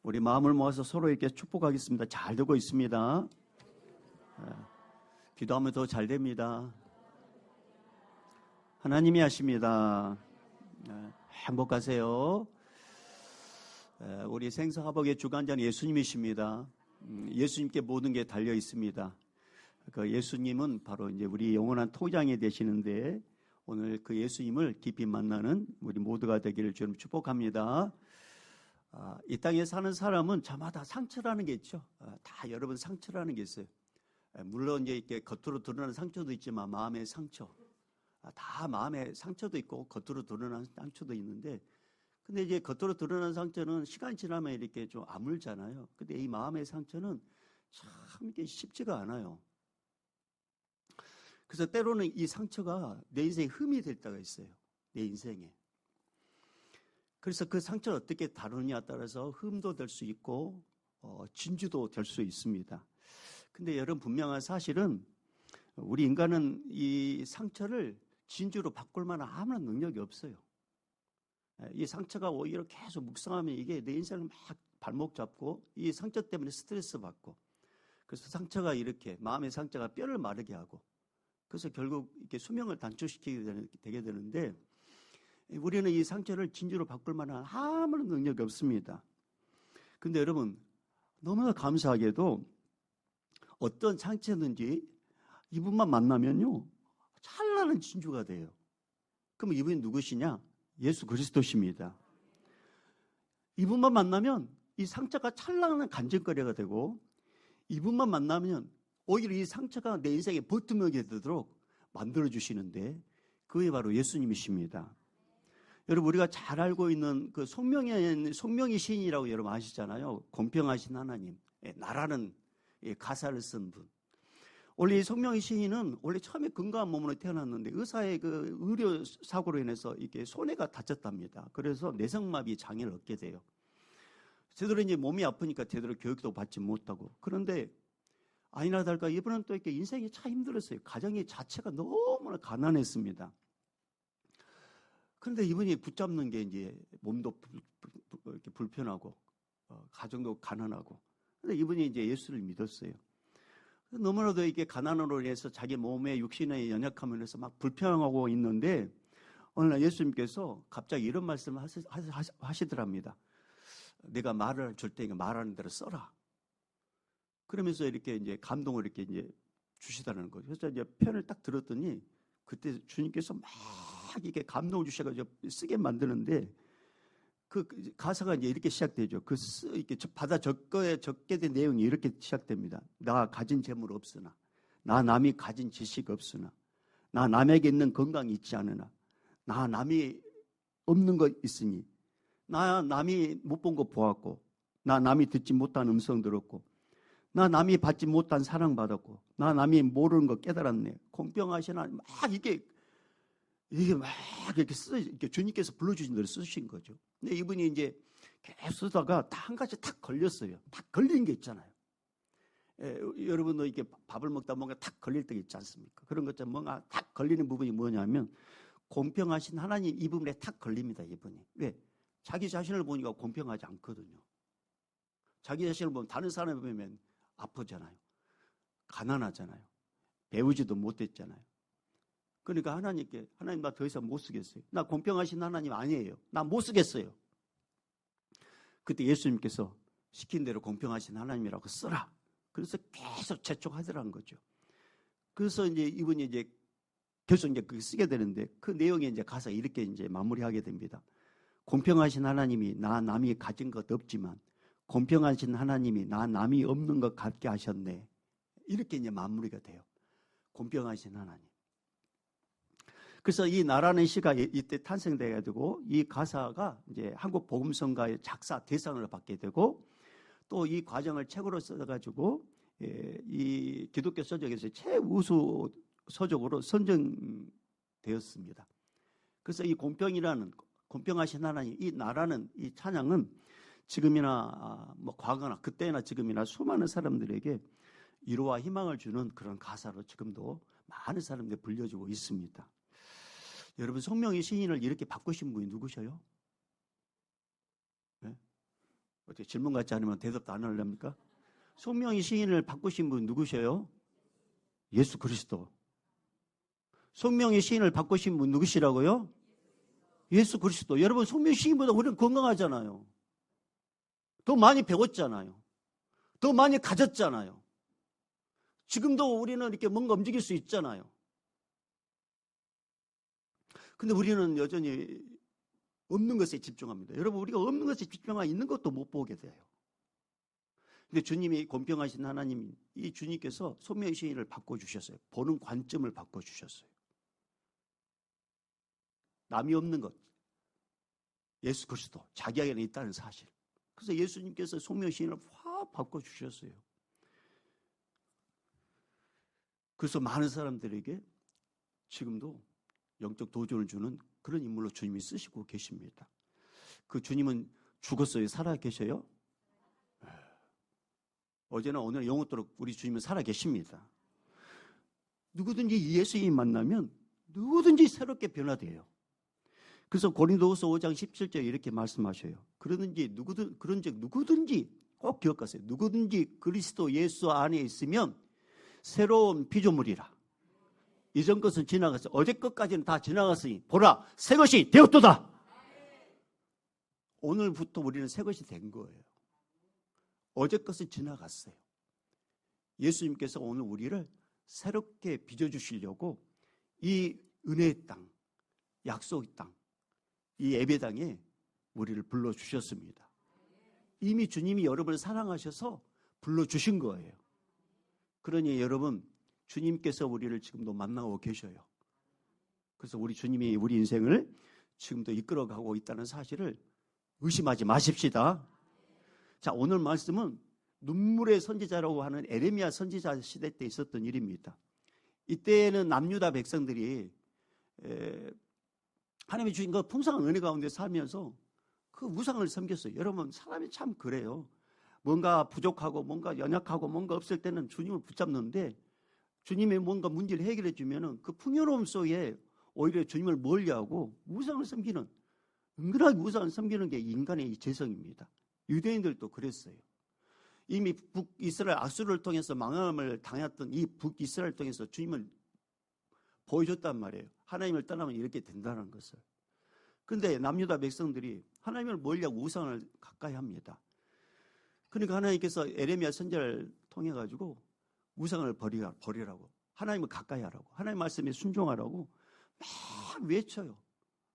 우리 마음을 모아서 서로에게 축복하겠습니다. 잘 되고 있습니다. 기도하면 더 잘 됩니다. 하나님이 하십니다. 행복하세요. 우리 생사화복의 주관자는 예수님이십니다. 예수님께 모든 게 달려 있습니다. 그 예수님은 바로 이제 우리 영원한 토장이 되시는데 오늘 그 예수님을 깊이 만나는 우리 모두가 되기를 주님 축복합니다. 이 땅에 사는 사람은 저마다 상처라는 게 있죠. 다 여러분 상처라는 게 있어요. 물론 이제 이렇게 겉으로 드러나는 상처도 있지만 마음의 상처, 다 마음의 상처도 있고 겉으로 드러나는 상처도 있는데, 근데 이제 겉으로 드러나는 상처는 시간이 지나면 이렇게 좀 아물잖아요. 근데 이 마음의 상처는 참 이게 쉽지가 않아요. 그래서 때로는 이 상처가 내 인생에 흠이 될 때가 있어요. 내 인생에. 그래서 그 상처를 어떻게 다루느냐에 따라서 흠도 될 수 있고 진주도 될 수 있습니다. 근데 여러분 분명한 사실은 우리 인간은 이 상처를 진주로 바꿀 만한 아무런 능력이 없어요. 이 상처가 오히려 계속 묵상하면 이게 내 인생을 막 발목 잡고 이 상처 때문에 스트레스 받고, 그래서 상처가 이렇게 마음의 상처가 뼈를 마르게 하고, 그래서 결국 이렇게 수명을 단축시키게 되게 되는데, 우리는 이 상처를 진주로 바꿀 만한 아무런 능력이 없습니다. 근데 여러분 너무나 감사하게도 어떤 상처든지 이분만 만나면요 찬란한 진주가 돼요. 그럼 이분이 누구시냐? 예수 그리스도십니다. 이분만 만나면 이 상처가 찬란한 간증거리가 되고, 이분만 만나면 오히려 이 상처가 내 인생에 버팀목이 되도록 만들어주시는데, 그게 바로 예수님이십니다. 여러분 우리가 잘 알고 있는 그 송명의 시인이라고 여러분 아시잖아요. 공평하신 하나님, 나라는 가사를 쓴 분. 원래 이 송명의 시인은 원래 처음에 건강한 몸으로 태어났는데 의사의 그 의료 사고로 인해서 이게 손해가 다쳤답니다. 그래서 내성마비 장애를 얻게 돼요. 제대로 이제 몸이 아프니까 제대로 교육도 받지 못하고, 그런데 아니나 다를까 이분은 또 이렇게 인생이 참 힘들었어요. 가정이 자체가 너무나 가난했습니다. 그런데 이분이 붙잡는 게 이제 몸도 이렇게 불편하고 가정도 가난하고, 그런데 이분이 이제 예수를 믿었어요. 너무나도 이게 가난으로 인해서 자기 몸의 육신의 연약함을 해서 막 불평하고 있는데, 어느 날 예수님께서 갑자기 이런 말씀을 하시더랍니다. 내가 말을 줄 테니까 말하는 대로 써라. 그러면서 이렇게 이제 감동을 이렇게 이제 주시다는 거죠. 그래서 이제 편을 딱 들었더니 그때 주님께서 막 이게 감동을 주셔가지고 쓰게 만드는데, 그 가사가 이제 이렇게 시작되죠. 이렇게 받아 적게 된 내용이 이렇게 시작됩니다. 나 가진 재물 없으나, 나 남이 가진 지식 없으나, 나 남에게 있는 건강이 있지 않으나, 나 남이 없는 것 있으니, 나 남이 못 본 거 보았고, 나 남이 듣지 못한 음성 들었고, 나 남이 받지 못한 사랑 받았고, 나 남이 모르는 거 깨달았네. 공평하신 하나님, 막 이게 막 이렇게 주님께서 불러주신 대로 쓰신 거죠. 근데 이분이 이제 계속 쓰다가 딱 한 가지 탁 걸렸어요. 탁 걸린 게 있잖아요. 여러분도 이렇게 밥을 먹다 뭔가 탁 걸릴 때가 있지 않습니까? 그런 것처럼 뭔가 탁 걸리는 부분이 뭐냐면, 공평하신 하나님 이 부분에 탁 걸립니다. 이분이. 왜? 자기 자신을 보니까 공평하지 않거든요. 자기 자신을 보면 다른 사람을 보면 아프잖아요. 가난하잖아요. 배우지도 못했잖아요. 그러니까 하나님께, 하나님 나 더 이상 못 쓰겠어요. 나 공평하신 하나님 아니에요. 나 못 쓰겠어요. 그때 예수님께서 시킨 대로 공평하신 하나님이라고 써라. 그래서 계속 재촉하더라는 거죠. 그래서 이제 이분이 이제 계속 이제 그게 쓰게 되는데, 그 내용이 이제 가사 이렇게 이제 마무리하게 됩니다. 공평하신 하나님이 나 남이 가진 것 없지만 공평하신 하나님이 나 남이 없는 것 같게 하셨네. 이렇게 이제 마무리가 돼요. 공평하신 하나님. 그래서 이 나라는 시가 이때 탄생돼가지고 이 가사가 이제 한국 복음성가의 작사 대상을 받게 되고, 또 이 과정을 책으로 써가지고 이 기독교 서적에서 최우수 서적으로 선정되었습니다. 그래서 이 공평하신 하나님, 이 나라는, 이 찬양은 지금이나 뭐 과거나 그때나 지금이나 수많은 사람들에게 위로와 희망을 주는 그런 가사로 지금도 많은 사람들이 불려주고 있습니다. 여러분 송명의 시인을 이렇게 바꾸신 분이 누구셔요? 네? 어떻게 질문 같지 않으면 대답도 안 하렵니까? 소명의 시인을 바꾸신 분 누구셔요? 예수 그리스도. 소명의 시인을 바꾸신 분 누구시라고요? 예수 그리스도. 여러분, 소명의 시인보다 우리는 건강하잖아요. 더 많이 배웠잖아요. 더 많이 가졌잖아요. 지금도 우리는 이렇게 뭔가 움직일 수 있잖아요. 근데 우리는 여전히 없는 것에 집중합니다. 여러분, 우리가 없는 것에 집중하면 있는 것도 못 보게 돼요. 근데 주님이 공평하신 하나님, 이 주님께서 소명의 시인을 바꿔주셨어요. 보는 관점을 바꿔주셨어요. 남이 없는 것, 예수 그리스도, 자기 안에 있다는 사실. 그래서 예수님께서 소명의 시인을 확 바꿔주셨어요. 그래서 많은 사람들에게 지금도 영적 도전을 주는 그런 인물로 주님이 쓰시고 계십니다. 그 주님은 죽었어요? 살아 계셔요? 어제나 오늘 영원토록 우리 주님은 살아 계십니다. 누구든지 예수님 만나면 누구든지 새롭게 변화돼요. 그래서 고린도후서 5장 17절에 이렇게 말씀하셔요. 그런즉 누구든지 꼭 기억하세요. 누구든지 그리스도 예수 안에 있으면 새로운 피조물이라. 이전 것은 지나갔어요. 어제 것까지는 다 지나갔으니 보라, 새 것이 되었도다. 오늘부터 우리는 새 것이 된 거예요. 어제 것은 지나갔어요. 예수님께서 오늘 우리를 새롭게 빚어주시려고 이 은혜의 땅, 약속의 땅, 이 예배당에 우리를 불러주셨습니다. 이미 주님이 여러분을 사랑하셔서 불러주신 거예요. 그러니 여러분, 주님께서 우리를 지금도 만나고 계셔요. 그래서 우리 주님이 우리 인생을 지금도 이끌어가고 있다는 사실을 의심하지 마십시다. 자, 오늘 말씀은 눈물의 선지자라고 하는 에레미야 선지자 시대 때 있었던 일입니다. 이때는 남유다 백성들이 하나님이 주신 그 풍성한 은혜 가운데 살면서 그 우상을 섬겼어요. 여러분, 사람이 참 그래요. 뭔가 부족하고 뭔가 연약하고 뭔가 없을 때는 주님을 붙잡는데 주님이 뭔가 문제를 해결해 주면은 그 풍요로움 속에 오히려 주님을 멀리하고 우상을 섬기는, 은근하게 우상을 섬기는 게 인간의 재성입니다. 유대인들도 그랬어요. 이미 북이스라엘 악수를 통해서 망함을 당했던 이 북이스라엘을 통해서 주님을 보여줬단 말이에요. 하나님을 떠나면 이렇게 된다는 것을. 그런데 남유다 백성들이 하나님을 멀리하고 우상을 가까이 합니다. 그러니까 하나님께서 에레미야 선지자를 통해 가지고 우상을 버리라고, 하나님을 가까이 하라고, 하나님 말씀에 순종하라고 막 외쳐요.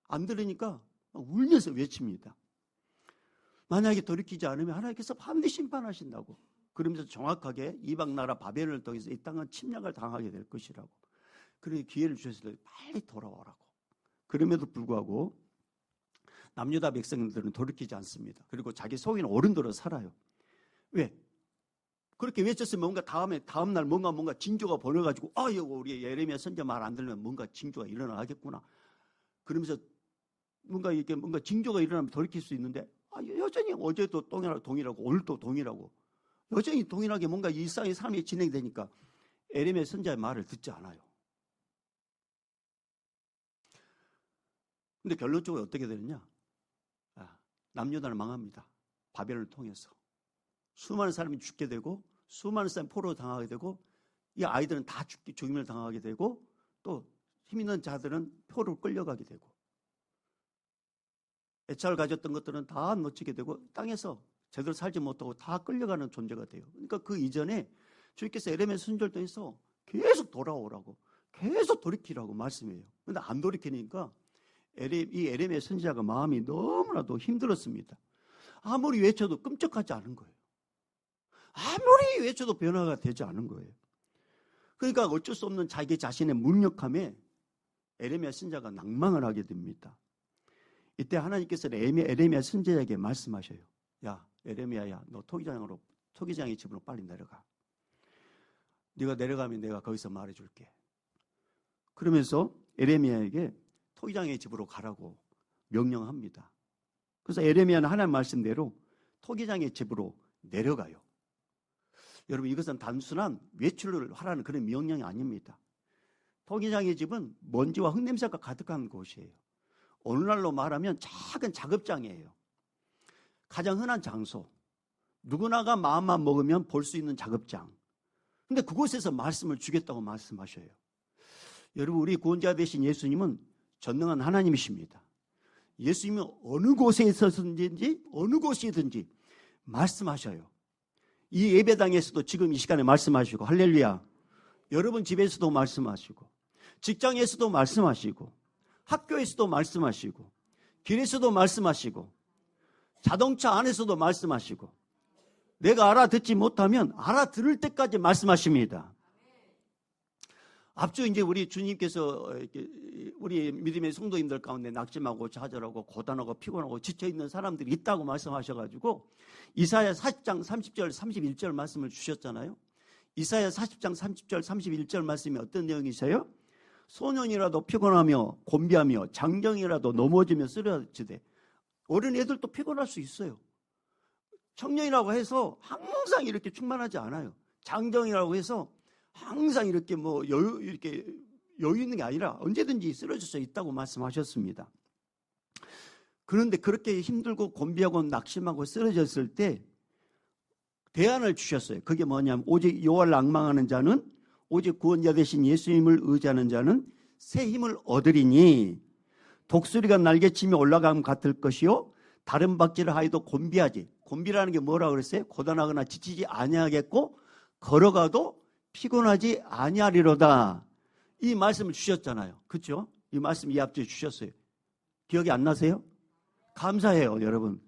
안 들으니까 막 울면서 외칩니다. 만약에 돌이키지 않으면 하나님께서 반드시 심판하신다고. 그러면서 정확하게 이방 나라 바벨론을 통해서 이 땅은 침략을 당하게 될 것이라고. 그러니 기회를 주셨을 때 빨리 돌아오라고. 그럼에도 불구하고 남유다 백성들은 돌이키지 않습니다. 그리고 자기 속에는 어른대로 살아요. 왜? 그렇게 외쳤으면 뭔가 다음날 뭔가 징조가 벌어가지고 이거 우리 예레미야 선지자 말 안 들으면 뭔가 징조가 일어나겠구나. 그러면서 뭔가 징조가 일어나면 돌이킬 수 있는데 여전히 어제도 동일하고 오늘도 동일하고 여전히 동일하게 뭔가 일상의 삶이 진행되니까 에레미야 선지자의 말을 듣지 않아요. 근데 결론적으로 어떻게 되느냐? 남유다는 망합니다. 바벨론을 통해서. 수많은 사람이 죽게 되고 수많은 사람이 포로로 당하게 되고 이 아이들은 다 죽임을 당하게 되고 또 힘 있는 자들은 포로로 끌려가게 되고 애착을 가졌던 것들은 다 놓치게 되고 땅에서 제대로 살지 못하고 다 끌려가는 존재가 돼요. 그러니까 그 이전에 주님께서 에레미야 선지자를 통해서 계속 돌아오라고, 계속 돌이키라고 말씀해요. 그런데 안 돌이키니까 이 에레미야 선지자가 마음이 너무나도 힘들었습니다. 아무리 외쳐도 끔찍하지 않은 거예요. 아무리 외쳐도 변화가 되지 않은 거예요. 그러니까 어쩔 수 없는 자기 자신의 무력함에 에레미야 선지자가 낭망을 하게 됩니다. 이때 하나님께서 에레미야 선지자에게 말씀하셔요. 야, 에레미야야, 너 토기장의 집으로 빨리 내려가. 네가 내려가면 내가 거기서 말해줄게. 그러면서 에레미야에게 토기장의 집으로 가라고 명령합니다. 그래서 에레미야는 하나님 말씀대로 토기장의 집으로 내려가요. 여러분, 이것은 단순한 외출을 하라는 그런 명령이 아닙니다. 토기장의 집은 먼지와 흙냄새가 가득한 곳이에요. 오늘날로 말하면 작은 작업장이에요. 가장 흔한 장소, 누구나가 마음만 먹으면 볼 수 있는 작업장. 근데 그곳에서 말씀을 주겠다고 말씀하셔요. 여러분, 우리 구원자 되신 예수님은 전능한 하나님이십니다. 예수님은 어느 곳에 있었든지 어느 곳이든지 말씀하셔요. 이 예배당에서도 지금 이 시간에 말씀하시고, 할렐루야. 여러분 집에서도 말씀하시고, 직장에서도 말씀하시고, 학교에서도 말씀하시고, 길에서도 말씀하시고, 자동차 안에서도 말씀하시고, 내가 알아듣지 못하면 알아들을 때까지 말씀하십니다. 앞서 이제 우리 주님께서 우리 믿음의 성도님들 가운데 낙심하고 좌절하고 고단하고 피곤하고 지쳐있는 사람들이 있다고 말씀하셔가지고 이사야 40장 30절 31절 말씀을 주셨잖아요. 이사야 40장 30절 31절 말씀이 어떤 내용이세요? 소년이라도 피곤하며 곤비하며 장정이라도 넘어지며 쓰러지되, 어린애들도 피곤할 수 있어요. 청년이라고 해서 항상 이렇게 충만하지 않아요. 장정이라고 해서 항상 이렇게 여유 있는 게 아니라 언제든지 쓰러질 수 있다고 말씀하셨습니다. 그런데 그렇게 힘들고 곤비하고 낙심하고 쓰러졌을 때 대안을 주셨어요. 그게 뭐냐면, 오직 여호와를 앙망하는 자는, 오직 구원자 되신 예수님을 의지하는 자는 새 힘을 얻으리니 독수리가 날개치며 올라감 같을 것이요 다른 박질을 하여도 곤비하지. 곤비라는 게 뭐라고 그랬어요? 고단하거나 지치지 아니하겠고 걸어가도 피곤하지 아니하리로다. 이 말씀을 주셨잖아요. 그렇죠? 이 말씀 이 앞뒤에 주셨어요. 기억이 안 나세요? 감사해요, 여러분.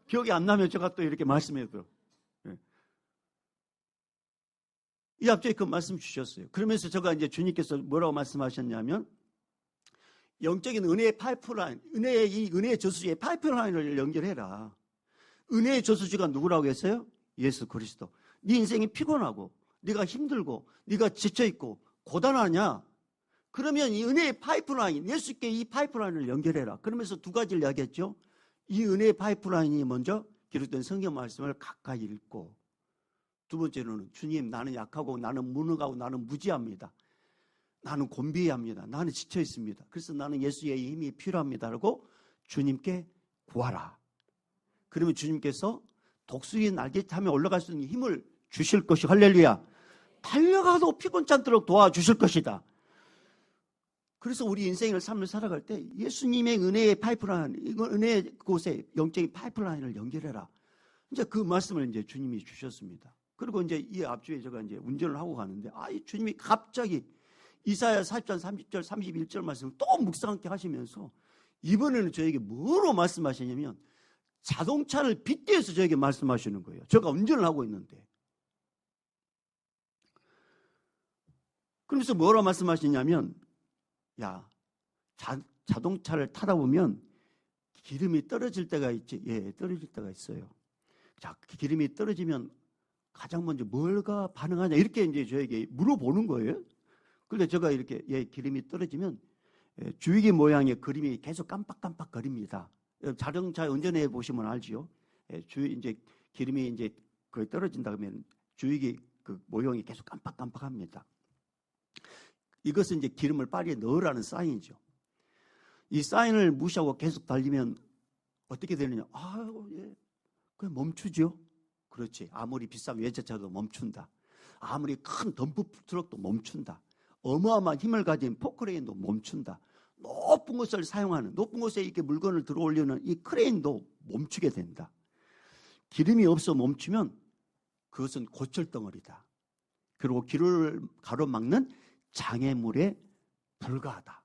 기억이 안 나면 제가 또 이렇게 말씀해도. 이 앞뒤에 그 말씀 주셨어요. 그러면서 제가 이제 주님께서 뭐라고 말씀하셨냐면, 영적인 은혜의 파이프라인, 은혜의 저수지의 파이프라인을 연결해라. 은혜의 저수지가 누구라고 했어요? 예수 그리스도. 네 인생이 피곤하고 네가 힘들고 네가 지쳐있고 고단하냐? 그러면 이 은혜의 파이프라인, 예수께 이 파이프라인을 연결해라. 그러면서 두 가지를 이야기했죠. 이 은혜의 파이프라인이 먼저 기록된 성경 말씀을 가까이 읽고, 두 번째로는 주님, 나는 약하고 나는 무능하고 나는 무지합니다. 나는 곤비합니다. 나는 지쳐 있습니다. 그래서 나는 예수의 힘이 필요합니다. 라고 주님께 구하라. 그러면 주님께서 독수리 날개 타며 올라갈 수 있는 힘을 주실 것이, 할렐루야. 달려가도 피곤치 않도록 도와주실 것이다. 그래서 우리 인생을 삶을 살아갈 때 예수님의 은혜의 파이프라인, 이건 은혜의 곳에 영적인 파이프라인을 연결해라. 이제 그 말씀을 이제 주님이 주셨습니다. 그리고 이제 이 앞주에 제가 이제 운전을 하고 가는데, 이 주님이 갑자기 이사야 40장 30절 31절 말씀을 또 묵상하게 하시면서 이번에는 저에게 뭐로 말씀하시냐면, 자동차를 빗대어서 저에게 말씀하시는 거예요. 제가 운전을 하고 있는데. 그러면서 뭐라고 말씀하시냐면, 야, 자동차를 타다 보면 기름이 떨어질 때가 있지. 예, 떨어질 때가 있어요. 자, 기름이 떨어지면 가장 먼저 뭘가 반응하냐, 이렇게 이제 저에게 물어보는 거예요. 그런데 제가 이렇게, 예, 기름이 떨어지면 주위기 모양의 그림이 계속 깜빡깜빡 거립니다. 자동차 운전해 보시면 알지요. 이제 기름이 이제 거의 떨어진다 그러면 주위기 그 모형이 계속 깜빡깜빡합니다. 이것은 이제 기름을 빨리 넣으라는 사인이죠. 이 사인을 무시하고 계속 달리면 어떻게 되느냐? 예, 그냥 멈추죠. 그렇지. 아무리 비싼 외제차도 멈춘다. 아무리 큰 덤프 트럭도 멈춘다. 어마어마한 힘을 가진 포크레인도 멈춘다. 높은 곳을 사용하는, 높은 곳에 이렇게 물건을 들어 올리는 이 크레인도 멈추게 된다. 기름이 없어 멈추면 그것은 고철덩어리다. 그리고 길을 가로막는 장애물에 불과하다.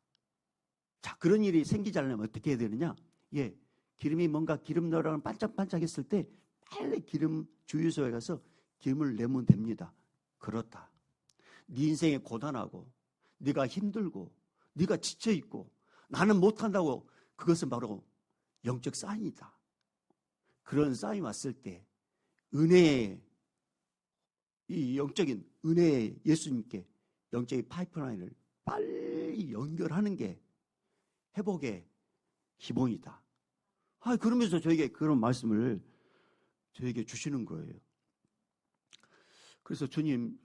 자, 그런 일이 생기지 않으려면 어떻게 해야 되느냐? 예, 기름이 뭔가 기름 넣으라고 반짝반짝했을 때 빨리 기름 주유소에 가서 기름을 내면 됩니다. 그렇다. 네 인생에 고단하고 네가 힘들고 네가 지쳐있고 나는 못한다고, 그것은 바로 영적 사인이다. 그런 사인이 왔을 때 은혜의, 이 영적인 은혜의 예수님께 영적인 파이프라인을 빨리 연결하는 게 회복의 기본이다. 그러면서 저에게 그런 말씀을 저에게 주시는 거예요. 그래서 주님,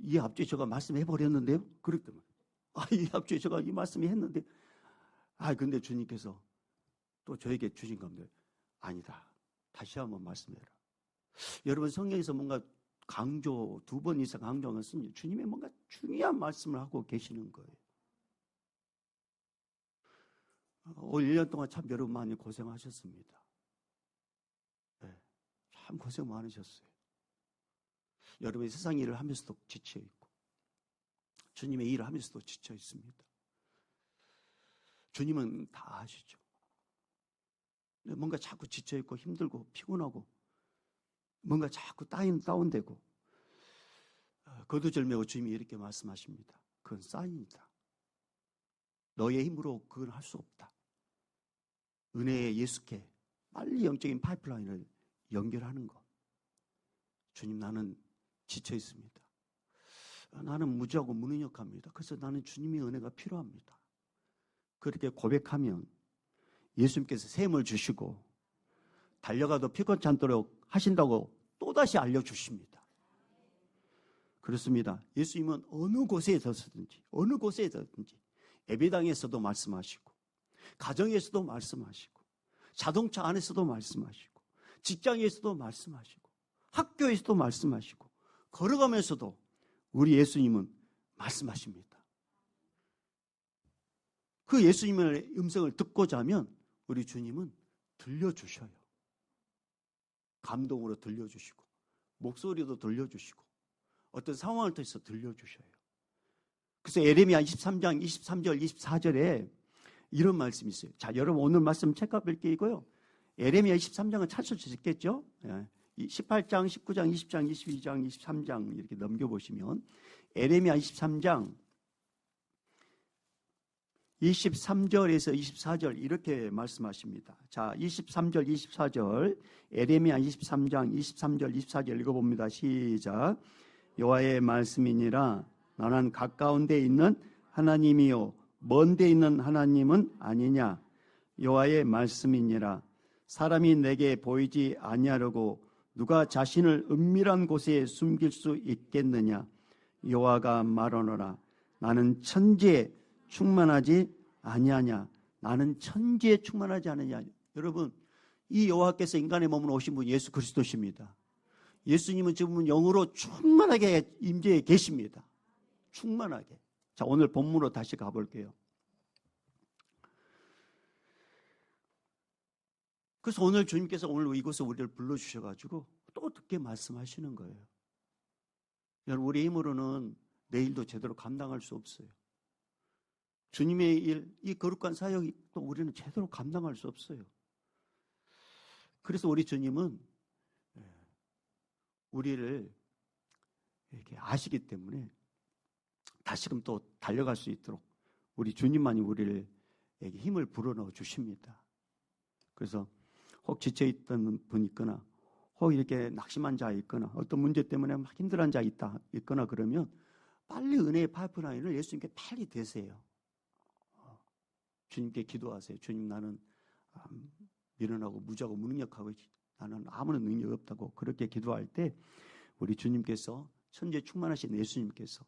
이 앞주에 제가 말씀해버렸는데요? 그랬더니, 이 앞주에 제가 이 말씀이 했는데, 근데 주님께서 또 저에게 주신 겁니다. 아니다. 다시 한번 말씀해라. 여러분 성경에서 뭔가 강조, 2번 이상 강조한 것은 주님의 뭔가 중요한 말씀을 하고 계시는 거예요. 올 1년 동안 참 여러분 많이 고생하셨습니다. 네, 참 고생 많으셨어요. 여러분이 세상 일을 하면서도 지쳐있고 주님의 일을 하면서도 지쳐있습니다. 주님은 다 아시죠. 뭔가 자꾸 지쳐있고 힘들고 피곤하고 뭔가 자꾸 다운되고 거두절미하고 주님이 이렇게 말씀하십니다. 그건 사인이다. 너의 힘으로 그건 할 수 없다. 은혜의 예수께 빨리 영적인 파이프라인을 연결하는 것. 주님, 나는 지쳐 있습니다. 나는 무지하고 무능력합니다. 그래서 나는 주님의 은혜가 필요합니다. 그렇게 고백하면 예수님께서 샘을 주시고 달려가도 피곤치 않도록 하신다고 또다시 알려주십니다. 그렇습니다. 예수님은 어느 곳에서든지 예배당에서도 말씀하시고 가정에서도 말씀하시고 자동차 안에서도 말씀하시고 직장에서도 말씀하시고 학교에서도 말씀하시고 걸어가면서도 우리 예수님은 말씀하십니다. 그 예수님의 음성을 듣고자 하면 우리 주님은 들려주셔요. 감동으로 들려주시고 목소리도 들려주시고 어떤 상황을 통해서 들려주셔요. 그래서 예레미야 23장 23절 24절에 이런 말씀이 있어요. 자, 여러분 오늘 말씀 책가볼 게이고요. 예레미야 23장은 찾을 수 있겠죠? 18장, 19장, 20장, 22장, 23장 이렇게 넘겨보시면 예레미야 23장 23절에서 24절 이렇게 말씀하십니다. 자, 23절, 24절 예레미야 23장 23절, 24절 읽어봅니다. 시작. 여호와의 말씀이니라 나는 가까운 데 있는 하나님이요 먼 데 있는 하나님은 아니냐. 여호와의 말씀이니라 사람이 내게 보이지 아니하려고 누가 자신을 은밀한 곳에 숨길 수 있겠느냐. 여호와가 말하노라 나는 천지에 충만하지 아니하냐. 나는 천지에 충만하지 않느냐. 여러분, 이 여호와께서 인간의 몸으로 오신 분 예수 그리스도십니다. 예수님은 지금은 영으로 충만하게 임재해 계십니다. 충만하게. 자, 오늘 본문으로 다시 가볼게요. 그래서 오늘 주님께서 오늘 이곳에 우리를 불러주셔가지고 또 듣게 말씀하시는 거예요. 여러분, 우리 힘으로는 내일도 제대로 감당할 수 없어요. 주님의 일, 이 거룩한 사역이 또 우리는 제대로 감당할 수 없어요. 그래서 우리 주님은 우리를 이렇게 아시기 때문에 다시금 또 달려갈 수 있도록 우리 주님만이 우리를 힘을 불어넣어 주십니다. 그래서 혹 지쳐있던 분 있거나 혹 이렇게 낙심한 자 있거나 어떤 문제 때문에 막 힘들어한 자 있거나 그러면 빨리 은혜의 파이프라인을 예수님께 빨리 대세요. 주님께 기도하세요. 주님, 나는 미련하고 무지하고 무능력하고 나는 아무런 능력이 없다고 그렇게 기도할 때 우리 주님께서 천지에 충만하신 예수님께서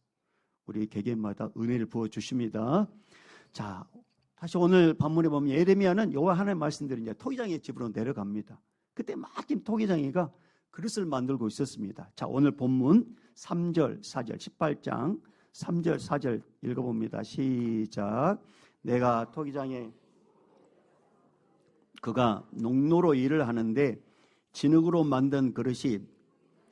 우리 개개인마다 은혜를 부어주십니다. 자, 다시 오늘 본문에 보면 예레미야는 여호와 하나님의 말씀대로 이제 토기장의 집으로 내려갑니다. 그때 마침 토기장이가 그릇을 만들고 있었습니다. 자, 오늘 본문 3절, 4절, 18장 3절, 4절 읽어봅니다. 시작. 내가 토기장에 그가 농노로 일을 하는데 진흙으로 만든 그릇이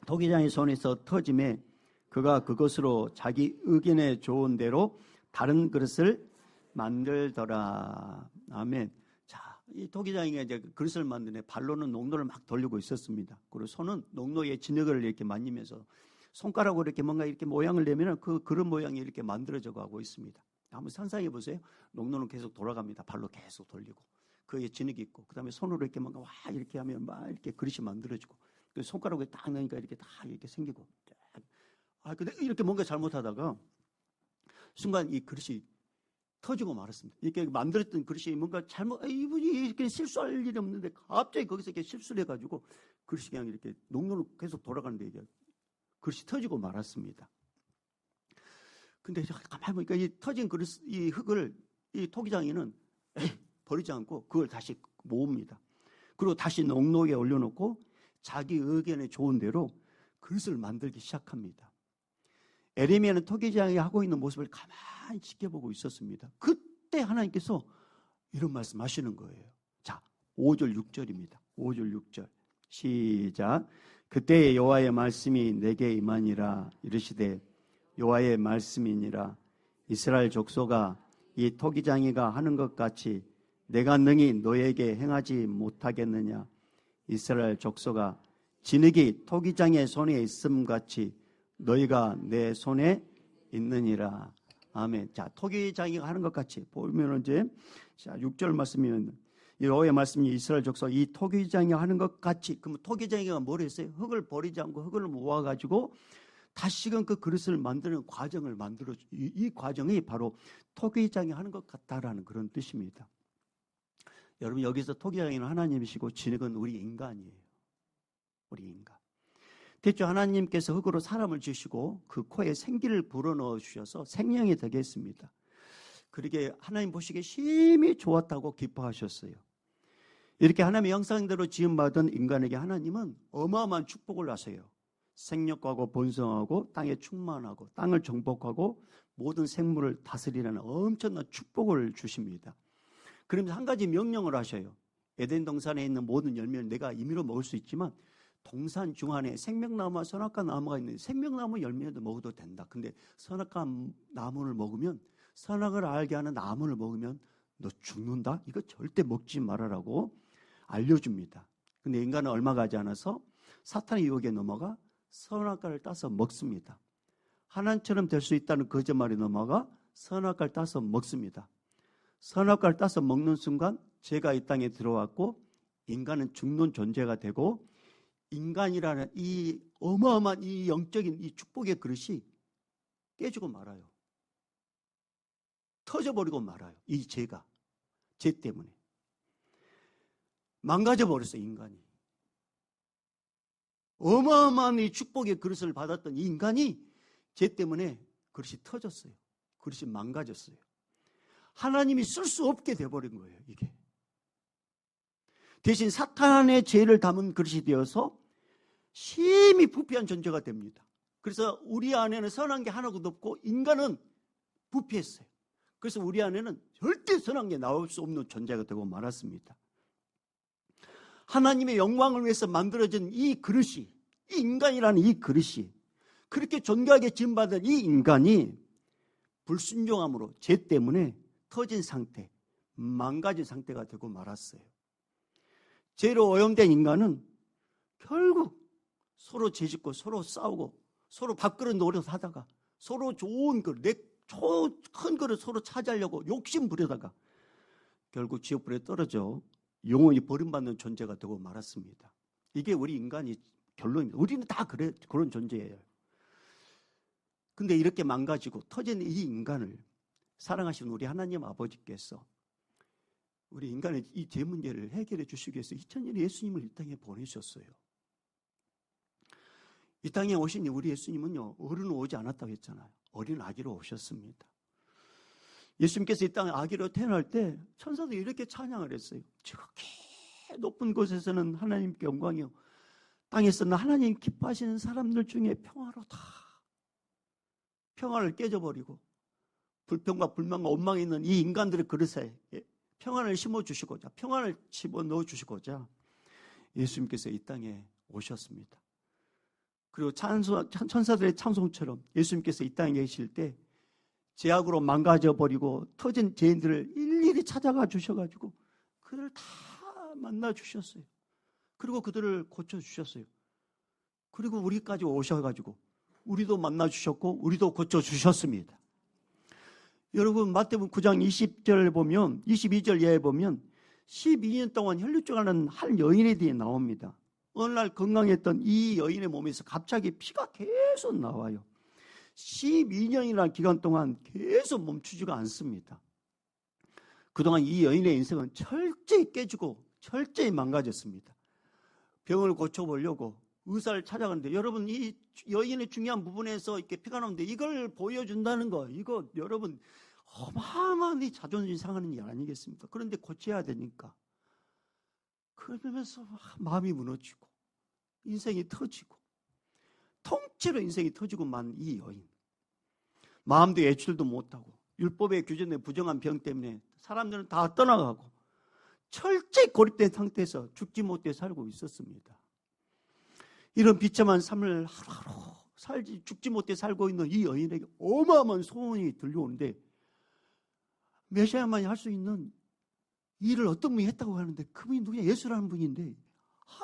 토기장의 손에서 터짐에 그가 그것으로 자기 의견에 좋은 대로 다른 그릇을 만들더라. 아멘. 자, 이 토기장이가 이제 그릇을 만드네 발로는 농노를 막 돌리고 있었습니다. 그리고 손은 농노의 진흙을 이렇게 만지면서 손가락으로 이렇게 뭔가 이렇게 모양을 내면 그 그릇 모양이 이렇게 만들어져 가고 있습니다. 한번 상상해 보세요. 농노는 계속 돌아갑니다. 발로 계속 돌리고 그에 진흙이 있고 그다음에 손으로 이렇게 뭔가 와 이렇게 하면 막 이렇게 그릇이 만들어지고 그 손가락에 딱 넣으니까 이렇게 다 이렇게 생기고 근데 이렇게 뭔가 잘못하다가 순간 이 그릇이 터지고 말았습니다. 이렇게 만들었던 그릇이 뭔가 이분이 이렇게 실수할 일이 없는데 갑자기 거기서 이렇게 실수를 해가지고 그릇이 그냥 이렇게 농노로 계속 돌아가는데 이게 그릇이 터지고 말았습니다. 근데 가만히 보니까 이 터진 그릇, 이 흙을 이 토기장이는 버리지 않고 그걸 다시 모읍니다. 그리고 다시 농노에 올려놓고 자기 의견에 좋은 대로 그릇을 만들기 시작합니다. 에레미야는 토기장이 하고 있는 모습을 가만히 지켜보고 있었습니다. 그때 하나님께서 이런 말씀 하시는 거예요. 자, 5절 6절입니다. 5절 6절 시작. 그때 여호와의 말씀이 내게 임하니라. 이르시되 여호와의 말씀이니라. 이스라엘 족속아, 이 토기장이가 하는 것 같이 내가 능히 너에게 행하지 못하겠느냐. 이스라엘 족속아, 진흙이 토기장의 손에 있음 같이 너희가 내 손에 있느니라. 아멘. 자, 토기장이가 하는 것 같이 보면 이제 자, 6절 말씀이면 여호와의 말씀이 이스라엘 족속 이 토기장이 하는 것 같이. 그럼 토기장이가 뭘 했어요? 흙을 버리지 않고 흙을 모아가지고 다시금 그 그릇을 만드는 과정을 만들어. 이 과정이 바로 토기장이 하는 것 같다라는 그런 뜻입니다. 여러분, 여기서 토기장이는 하나님이시고 진흙은 우리 인간이에요. 우리 인간. 대체 하나님께서 흙으로 사람을 지으시고 그 코에 생기를 불어넣어 주셔서 생명이 되게 했습니다. 그러게 하나님 보시기에 심히 좋았다고 기뻐하셨어요. 이렇게 하나님의 형상대로 지음받은 인간에게 하나님은 어마어마한 축복을 하세요. 생육하고 번성하고 땅에 충만하고 땅을 정복하고 모든 생물을 다스리라는 엄청난 축복을 주십니다. 그러면서 한 가지 명령을 하셔요. 에덴 동산에 있는 모든 열매는 내가 임의로 먹을 수 있지만 동산 중앙에 생명나무와 선악과 나무가 있는데 생명나무 열매도 먹어도 된다. 근데 선악과 나무를 먹으면, 선악을 알게 하는 나무를 먹으면 너 죽는다? 이거 절대 먹지 말아라고 알려줍니다. 근데 인간은 얼마 가지 않아서 사탄의 유혹에 넘어가 선악과를 따서 먹습니다. 하나님처럼 될 수 있다는 거짓말에 넘어가 선악과를 따서 먹습니다. 선악과를 따서 먹는 순간 죄가 이 땅에 들어왔고 인간은 죽는 존재가 되고 인간이라는 이 어마어마한 이 영적인 이 축복의 그릇이 깨지고 말아요. 터져버리고 말아요. 이 죄가. 죄 때문에. 망가져버렸어요, 인간이. 어마어마한 이 축복의 그릇을 받았던 이 인간이 죄 때문에 그릇이 터졌어요. 그릇이 망가졌어요. 하나님이 쓸 수 없게 돼버린 거예요, 이게. 대신 사탄의 죄를 담은 그릇이 되어서 심히 부패한 존재가 됩니다. 그래서 우리 안에는 선한 게 하나도 없고 인간은 부패했어요. 그래서 우리 안에는 절대 선한 게 나올 수 없는 존재가 되고 말았습니다. 하나님의 영광을 위해서 만들어진 이 그릇이, 이 인간이라는 이 그릇이, 그렇게 존귀하게 지음받은 이 인간이 불순종함으로 죄 때문에 터진 상태, 망가진 상태가 되고 말았어요. 죄로 오염된 인간은 결국 서로 죄짓고 서로 싸우고 서로 밥그릇 노릇하다가 서로 좋은 그릇, 큰 그릇 서로 차지하려고 욕심 부려다가 결국 지옥불에 떨어져 영원히 버림받는 존재가 되고 말았습니다. 이게 우리 인간이 결론입니다. 우리는 다 그런 존재예요. 근데 이렇게 망가지고 터진 이 인간을 사랑하시는 우리 하나님 아버지께서 우리 인간의 이 죄 문제를 해결해 주시기 위해서 2000년에 예수님을 이 땅에 보내셨어요. 이 땅에 오신 우리 예수님은요, 어른은 오지 않았다고 했잖아요. 어린 아기로 오셨습니다. 예수님께서 이 땅에 아기로 태어날 때 천사들이 이렇게 찬양을 했어요. 지극히 높은 곳에서는 하나님께 영광이요, 땅에서는 하나님 기뻐하시는 사람들 중에 평화로다. 평화를 깨져버리고 불평과 불만과 원망이 있는 이 인간들의 그릇에 평안을 심어주시고자, 평안을 집어넣어주시고자 예수님께서 이 땅에 오셨습니다. 그리고 천사들의 찬송처럼 예수님께서 이 땅에 계실 때 죄악으로 망가져버리고 터진 죄인들을 일일이 찾아가 주셔가지고 그들을 다 만나 주셨어요. 그리고 그들을 고쳐주셨어요. 그리고 우리까지 오셔가지고 우리도 만나 주셨고 우리도 고쳐주셨습니다. 여러분, 마태복음 9장 20절 보면, 22절 예에 보면 12년 동안 혈류증하는 한 여인에 대해 나옵니다. 어느 날 건강했던 이 여인의 몸에서 갑자기 피가 계속 나와요. 12년이라는 기간 동안 계속 멈추지가 않습니다. 그동안 이 여인의 인생은 철저히 깨지고 철저히 망가졌습니다. 병을 고쳐보려고 의사를 찾아가는데, 여러분, 이 여인의 중요한 부분에서 이렇게 피가 나오는데 이걸 보여준다는 거, 이거 여러분 어마어마한 이 자존심 상하는 일 아니겠습니까? 그런데 고쳐야 되니까 그러면서 마음이 무너지고 인생이 터지고 통째로 인생이 터지고 만 이 여인, 마음도 외출도 못하고 율법의 규정에 부정한 병 때문에 사람들은 다 떠나가고 철저히 고립된 상태에서 죽지 못해 살고 있었습니다. 이런 비참한 삶을 하루하루 죽지 못해 살고 있는 이 여인에게 어마어마한 소원이 들려오는데, 메시아만이 할 수 있는 일을 어떤 분이 했다고 하는데, 그분이 누구냐? 예수라는 분인데,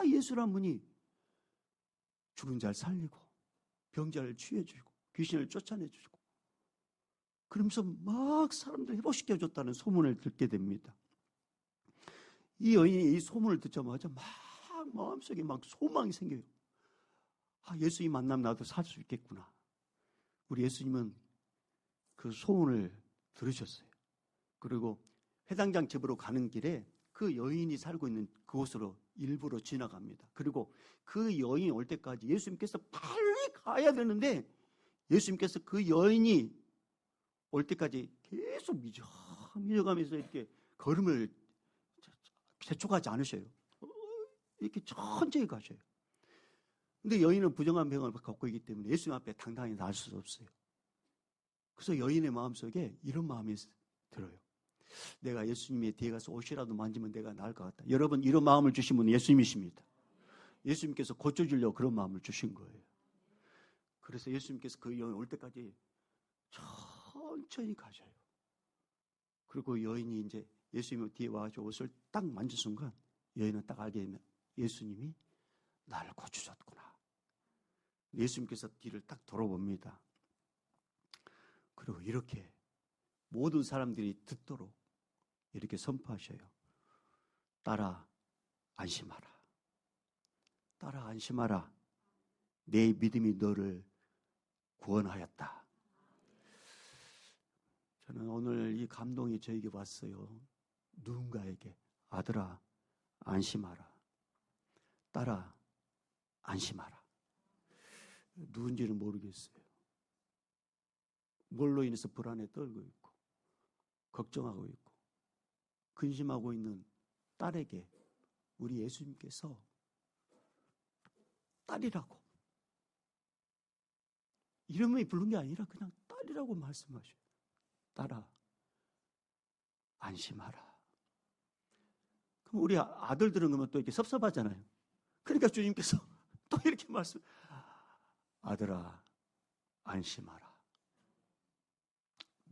예수라는 분이 죽은 자를 살리고 병자를 치유해주고 귀신을 쫓아내주고 그러면서 막 사람들 회복시켜줬다는 소문을 듣게 됩니다. 이 여인이 이 소문을 듣자마자 막 마음속에 막 소망이 생겨요. 예수님 만나면 나도 살 수 있겠구나. 우리 예수님은 그 소문을 들으셨어요. 그리고 회당장 집으로 가는 길에 그 여인이 살고 있는 그곳으로 일부러 지나갑니다. 그리고 그 여인이 올 때까지 예수님께서 빨리 가야 되는데, 예수님께서 그 여인이 올 때까지 계속 미적미적하면서 이렇게 걸음을 재촉하지 않으셔요. 이렇게 천천히 가셔요. 근데 여인은 부정한 병을 갖고 있기 때문에 예수님 앞에 당당히 나설 수 없어요. 그래서 여인의 마음속에 이런 마음이 들어요. 내가 예수님의 뒤에 가서 옷이라도 만지면 내가 나을 것 같다. 여러분, 이런 마음을 주신 분은 예수님이십니다. 예수님께서 고쳐주려고 그런 마음을 주신 거예요. 그래서 예수님께서 그 여인 올 때까지 천천히 가셔요. 그리고 여인이 이제 예수님 뒤에 와가지고 옷을 딱 만진 순간 여인은 딱 알게 되면 예수님이 나를 고쳐줬구나. 예수님께서 뒤를 딱 돌아봅니다. 그리고 이렇게 모든 사람들이 듣도록 이렇게 선포하셔요. 따라 안심하라. 따라 안심하라. 내 믿음이 너를 구원하였다. 저는 오늘 이 감동이 저에게 왔어요. 누군가에게 아들아 안심하라. 따라 안심하라. 누군지는 모르겠어요. 뭘로 인해서 불안에 떨고 있고 걱정하고 있고 근심하고 있는 딸에게 우리 예수님께서 딸이라고, 이름을 부른 게 아니라 그냥 딸이라고 말씀하셔요. 딸아 안심하라. 그럼 우리 아들들은 그러면 또 이렇게 섭섭하잖아요. 그러니까 주님께서 또 이렇게 말씀, 아들아 안심하라.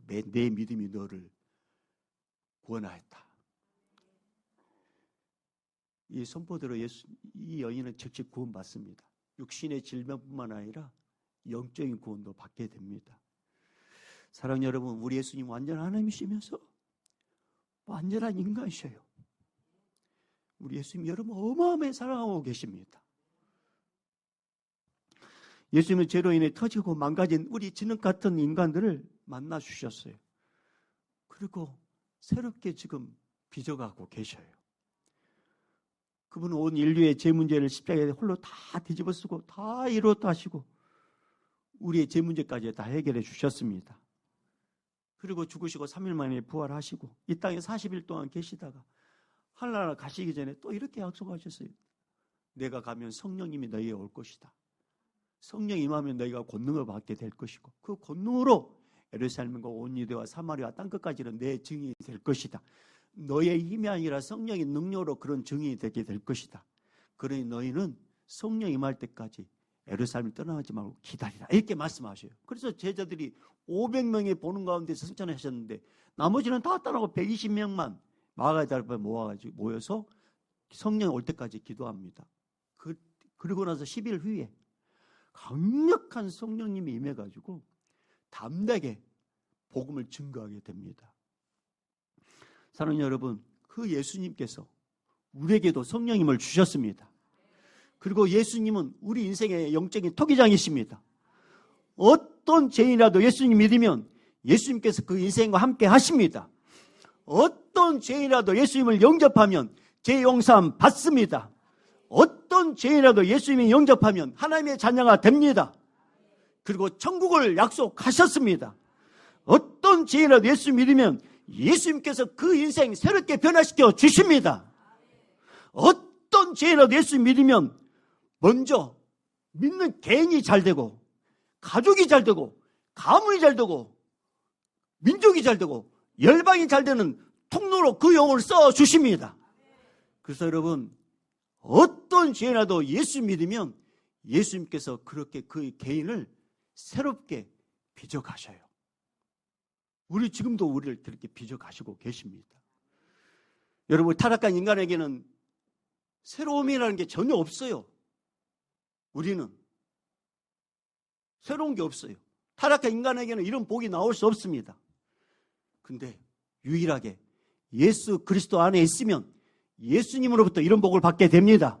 내 믿음이 너를 구원하였다. 이 선포대로 이 여인은 즉시 구원받습니다. 육신의 질병뿐만 아니라 영적인 구원도 받게 됩니다. 사랑하는 여러분, 우리 예수님 완전한 하나님이시면서 완전한 인간이셔요. 우리 예수님 여러분 어마어마하게 사랑하고 계십니다. 예수님은 죄로 인해 터지고 망가진 우리 진흙 같은 인간들을 만나 주셨어요. 그리고 새롭게 지금 빚어가고 계셔요. 그분은 온 인류의 죄 문제를 십자가에 홀로 다 뒤집어 쓰고 다 이루었다 하시고 우리의 죄 문제까지 다 해결해 주셨습니다. 그리고 죽으시고 3일 만에 부활하시고 이 땅에 40일 동안 계시다가 하늘나라 가시기 전에 또 이렇게 약속하셨어요. 내가 가면 성령님이 너희에 올 것이다. 성령 임하면 너희가 권능을 받게 될 것이고 그 권능으로 예루살렘과 온 유대와 사마리아 땅끝까지는 내 증인이 될 것이다. 너의 힘이 아니라 성령의 능력으로 그런 증인이 되게 될 것이다. 그러니 너희는 성령 임할 때까지 예루살렘을 떠나지 말고 기다리라. 이렇게 말씀하셔요. 그래서 제자들이 500명이 보는 가운데서 승천하셨는데 나머지는 다 떠나고 120명만 마가다락방에 모여서 성령이 올 때까지 기도합니다. 그리고 나서 10일 후에 강력한 성령님이 임해가지고 담대하게 복음을 증거하게 됩니다. 사랑하는 여러분, 그 예수님께서 우리에게도 성령님을 주셨습니다. 그리고 예수님은 우리 인생의 영적인 토기장이십니다. 어떤 죄인이라도 예수님 믿으면 예수님께서 그 인생과 함께 하십니다. 어떤 죄인이라도 예수님을 영접하면 죄 용서함 받습니다. 어떤 죄인이라도 예수님이 영접하면 하나님의 자녀가 됩니다. 그리고 천국을 약속하셨습니다. 어떤 죄인이라도 예수 믿으면 예수님께서 그 인생 새롭게 변화시켜 주십니다. 어떤 죄인이라도 예수 믿으면 먼저 믿는 개인이 잘 되고, 가족이 잘 되고, 가문이 잘 되고, 민족이 잘 되고, 열방이 잘 되는 통로로 그 영혼을 써 주십니다. 그래서 여러분, 어떤 죄라도 예수 믿으면 예수님께서 그렇게 그 개인을 새롭게 빚어 가셔요. 우리 지금도 우리를 그렇게 빚어 가시고 계십니다. 여러분, 타락한 인간에게는 새로움이라는 게 전혀 없어요. 우리는 새로운 게 없어요. 타락한 인간에게는 이런 복이 나올 수 없습니다. 근데 유일하게 예수 그리스도 안에 있으면 예수님으로부터 이런 복을 받게 됩니다.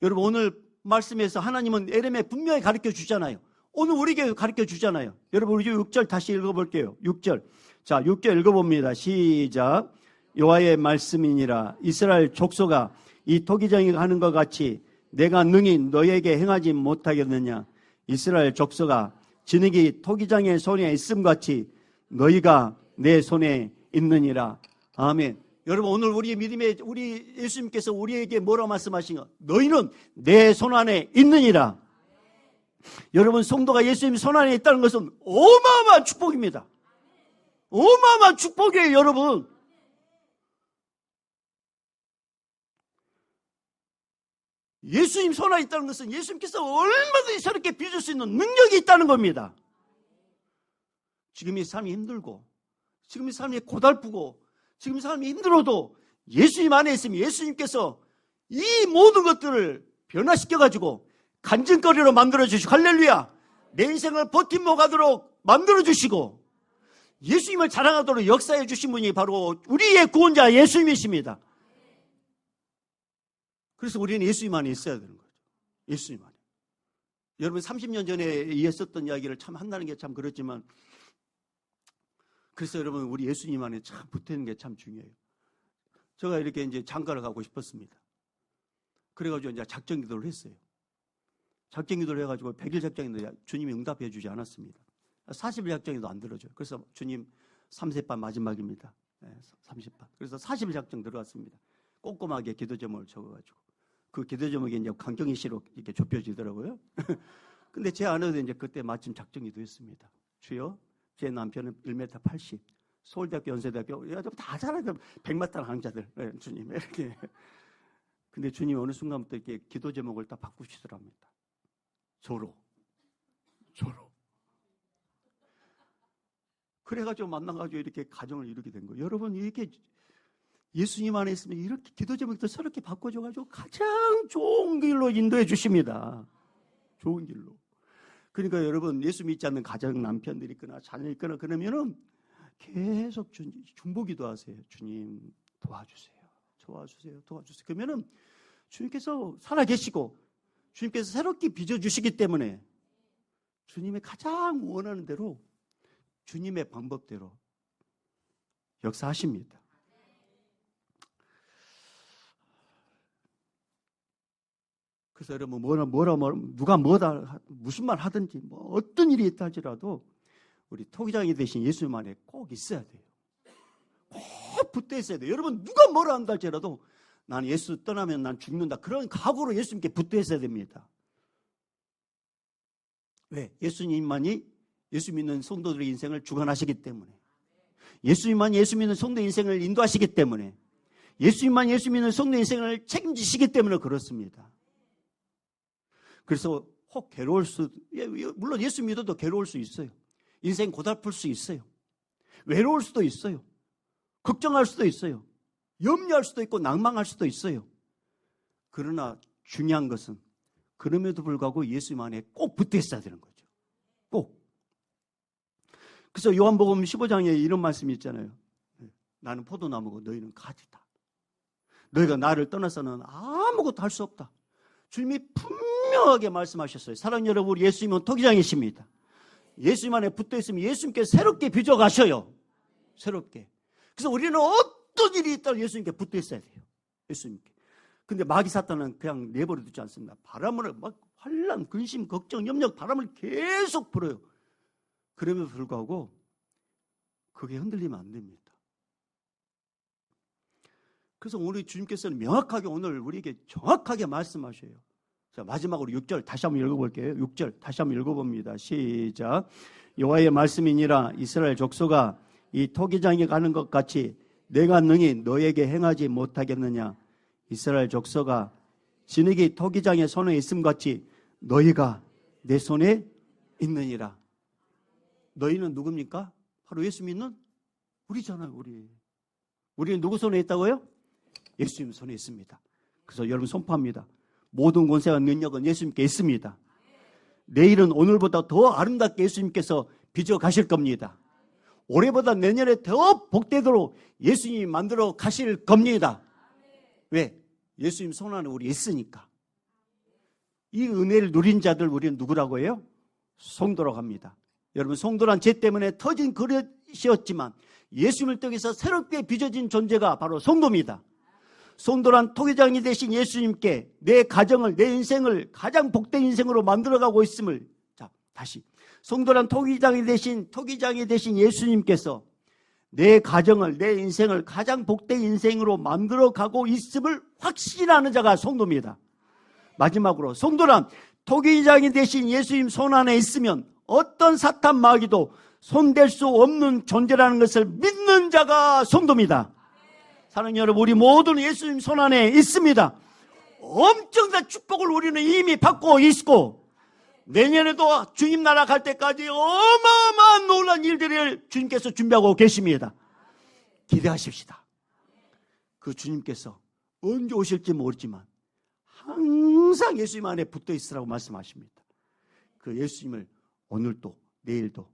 여러분, 오늘 말씀에서 하나님은 에렘에 분명히 가르쳐 주잖아요. 오늘 우리에게 가르쳐 주잖아요. 여러분, 우리 6절 다시 읽어볼게요. 6절. 자, 6절 읽어봅니다. 시작. 여호와의 말씀이니라. 이스라엘 족속아, 이 토기장이 하는 것 같이 내가 능히 너에게 행하지 못하겠느냐. 이스라엘 족속아, 진흙이 토기장의 손에 있음 같이 너희가 내 손에 있느니라. 아멘. 여러분, 오늘 우리 믿음에 우리 예수님께서 우리에게 뭐라고 말씀하신가? 너희는 내 손 안에 있느니라. 여러분, 성도가 예수님 손 안에 있다는 것은 어마어마한 축복입니다. 어마어마한 축복이에요, 여러분. 예수님 손 안에 있다는 것은 예수님께서 얼마든지 새롭게 빚을 수 있는 능력이 있다는 겁니다. 지금 이 삶이 힘들고, 지금 이 삶이 고달프고, 지금 이 삶이 힘들어도 예수님 안에 있으면 예수님께서 이 모든 것들을 변화시켜가지고 간증거리로 만들어주시고, 할렐루야, 내 인생을 버팀목 하도록 만들어주시고 예수님을 자랑하도록 역사해 주신 분이 바로 우리의 구원자 예수님이십니다. 그래서 우리는 예수님 안에 있어야 되는 거죠. 예수님 안에. 여러분, 30년 전에 있었던 이야기를 참 한다는 게 참 그렇지만, 그래서 여러분, 우리 예수님 안에 참 붙어있는 게 참 중요해요. 제가 이렇게 이제 장가를 가고 싶었습니다. 그래가지고 이제 작전 기도를 했어요. 작전 기도를 해가지고 100일 작전인데 주님이 응답해 주지 않았습니다. 40일 작전에도 안 들어줘요. 그래서 주님 3세판 마지막입니다. 30판. 그래서 40일 작전 들어갔습니다. 꼼꼼하게 기도 제목을 적어가지고. 그 기도 제목이 이제 강경희 씨로 이렇게 좁혀지더라고요. 근데 제 안에도 이제 그때 마침 작전 기도했습니다. 주여, 제 남편은 1m 80, 서울대학교, 연세대학교, 다 잘하죠. 100m 강자들. 네, 주님, 이렇게. 근데 주님이 어느 순간부터 이렇게 기도 제목을 딱 바꾸시더랍니다. 저로. 그래가지고 만나가지고 이렇게 가정을 이루게 된 거예요. 여러분, 이렇게 예수님 안에 있으면 이렇게 기도 제목도 새롭게 바꿔줘가지고 가장 좋은 길로 인도해 주십니다. 좋은 길로. 그러니까 여러분, 예수 믿지 않는 가정, 남편들이 있거나 자녀 있거나 그러면은 계속 중보기도 하세요. 주님 도와주세요. 그러면은 주님께서 살아계시고 주님께서 새롭게 빚어주시기 때문에 주님의 가장 원하는 대로, 주님의 방법대로 역사하십니다. 그래서 여러분, 누가 무슨 말 하든지, 어떤 일이 있다 할지라도 우리 토기장이 되신 예수님 안에 꼭 있어야 돼요. 꼭 붙어 있어야 돼요. 여러분, 누가 뭐라 한다 할지라도 난 예수 떠나면 난 죽는다, 그런 각오로 예수님께 붙어 있어야 됩니다. 왜? 예수님만이 예수 믿는 성도들의 인생을 주관하시기 때문에, 예수님만 예수 믿는 성도 인생을 인도하시기 때문에, 예수님만 예수 믿는 성도 인생을 책임지시기 때문에 그렇습니다. 그래서 혹 괴로울 물론 예수 믿어도 괴로울 수 있어요. 인생 고달플 수 있어요. 외로울 수도 있어요. 걱정할 수도 있어요. 염려할 수도 있고 낭망할 수도 있어요. 그러나 중요한 것은 그럼에도 불구하고 예수님 안에 꼭 붙어 있어야 되는 거죠. 꼭. 그래서 요한복음 15장에 이런 말씀이 있잖아요. 나는 포도나무고 너희는 가지다. 너희가 나를 떠나서는 아무것도 할 수 없다. 주님이 분명하게 말씀하셨어요. 사랑하는 여러분, 우리 예수님은 토기장이십니다. 예수님 안에 붙어 있으면 예수님께서 새롭게 빚어가셔요. 새롭게. 그래서 우리는 어떤 일이 있다고 예수님께 붙어 있어야 돼요. 예수님께. 근데 마귀 사탄은 그냥 내버려 두지 않습니다. 바람을 막 환난, 근심, 걱정, 염려, 바람을 계속 불어요. 그럼에도 불구하고 그게 흔들리면 안 됩니다. 그래서 오늘 주님께서는 명확하게 오늘 우리에게 정확하게 말씀하셔요. 자, 마지막으로 6절 다시 한번 읽어볼게요. 6절 다시 한번 읽어봅니다. 시작. 여호와의 말씀이니라 이스라엘 족속아 이 토기장에 가는 것 같이 내가 능히 너에게 행하지 못하겠느냐. 이스라엘 족속아 진흙이 토기장의 손에 있음 같이 너희가 내 손에 있느니라. 너희는 누굽니까? 바로 예수 믿는 우리잖아요. 우리는 누구 손에 있다고요? 예수님 손에 있습니다. 그래서 여러분 선포합니다. 모든 권세와 능력은 예수님께 있습니다. 내일은 오늘보다 더 아름답게 예수님께서 빚어 가실 겁니다. 올해보다 내년에 더 복되도록 예수님이 만들어 가실 겁니다. 왜? 예수님 손 안에 우리 있으니까. 이 은혜를 누린 자들 우리는 누구라고 해요? 성도라고 합니다. 여러분 성도란 죄 때문에 터진 그릇이었지만 예수님을 통해서 새롭게 빚어진 존재가 바로 성도입니다. 성도란 토기장이 되신 예수님께 내 가정을, 내 인생을 가장 복된 인생으로 만들어가고 있음을, 자, 다시. 성도란 토기장이 되신 예수님께서 내 가정을, 내 인생을 가장 복된 인생으로 만들어가고 있음을 확신하는 자가 성도입니다. 마지막으로, 성도란 토기장이 되신 예수님 손 안에 있으면 어떤 사탄 마귀도 손댈 수 없는 존재라는 것을 믿는 자가 성도입니다. 사랑하는 여러분, 우리 모두는 예수님 손 안에 있습니다. 엄청난 축복을 우리는 이미 받고 있고 내년에도 주님 나라 갈 때까지 어마어마한 놀라운 일들을 주님께서 준비하고 계십니다. 기대하십시다. 그 주님께서 언제 오실지 모르지만 항상 예수님 안에 붙어 있으라고 말씀하십니다. 그 예수님을 오늘도 내일도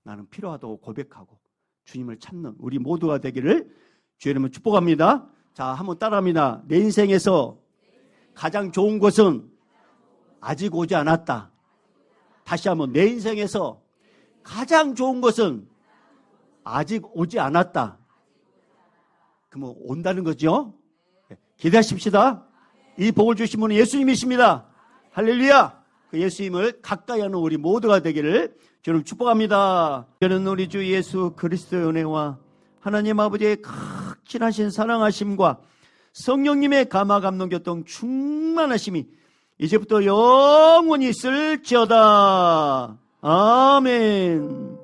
나는 필요하다고 고백하고 주님을 찾는 우리 모두가 되기를 주의 이름으로 축복합니다. 자, 한번 따라합니다. 내 인생에서 가장 좋은 것은 아직 오지 않았다. 다시 한번, 내 인생에서 가장 좋은 것은 아직 오지 않았다. 그러면 온다는 거죠. 기대하십시다. 이 복을 주신 분은 예수님이십니다. 할렐루야. 그 예수님을 가까이 하는 우리 모두가 되기를 저는 축복합니다. 저는 우리 주 예수 그리스도의 은혜와 하나님 아버지의 극진하신 사랑하심과 성령님의 감화 감동 교통 충만하심이 이제부터 영원히 있을지어다. 아멘.